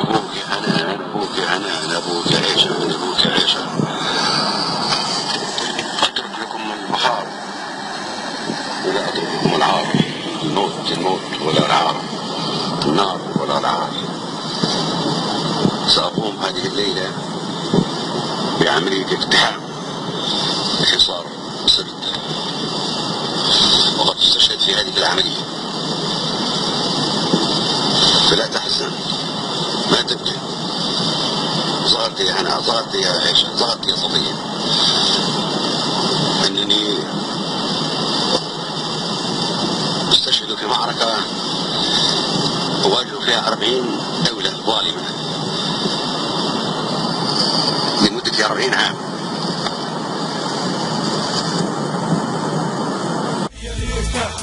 أبوك حنان أبوك حنان أبوك عيشة من أبوك عيشة. أترك لكم المخاض ولا أترك لكم العار. الموت ولا العار، النار ولا العار. سأقوم هذه الليلة بعملية اقتحام حصار سرد، وقد استشهد في هذه العملية. فلا تحزن، ما تبكي. ظهرت يا هنا، ظهرت يا عيشة، ظهرت يا صفية، أنني استشهد في معركة أواجه فيها 40 دولة ظالمة لمدة 40 عام.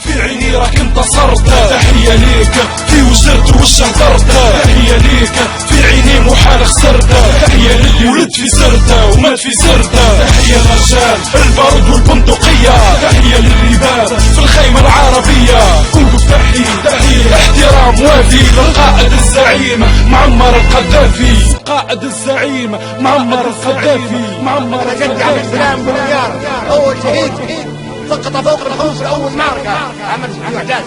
في عيني راك انتصرت، تحية ليك في وزرت وش هدرت، تحية ليك في عيني محال خسرت، تحية للي ولد في سرته ومات في سرته، تحية للرجال البارود والبندقية، تحية للرباب في الخيمة العربية. وقف تحية احترام وافي للقائد الزعيم معمر القذافي، قائد الزعيم معمر القذافي، معمر القذافي. أول شهيد سقط فوق الخوف في أول معركة عمل في الإعداد.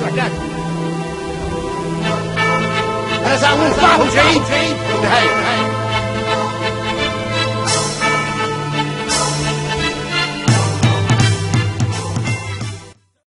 أنا سأموت معه شهيد في النهاية.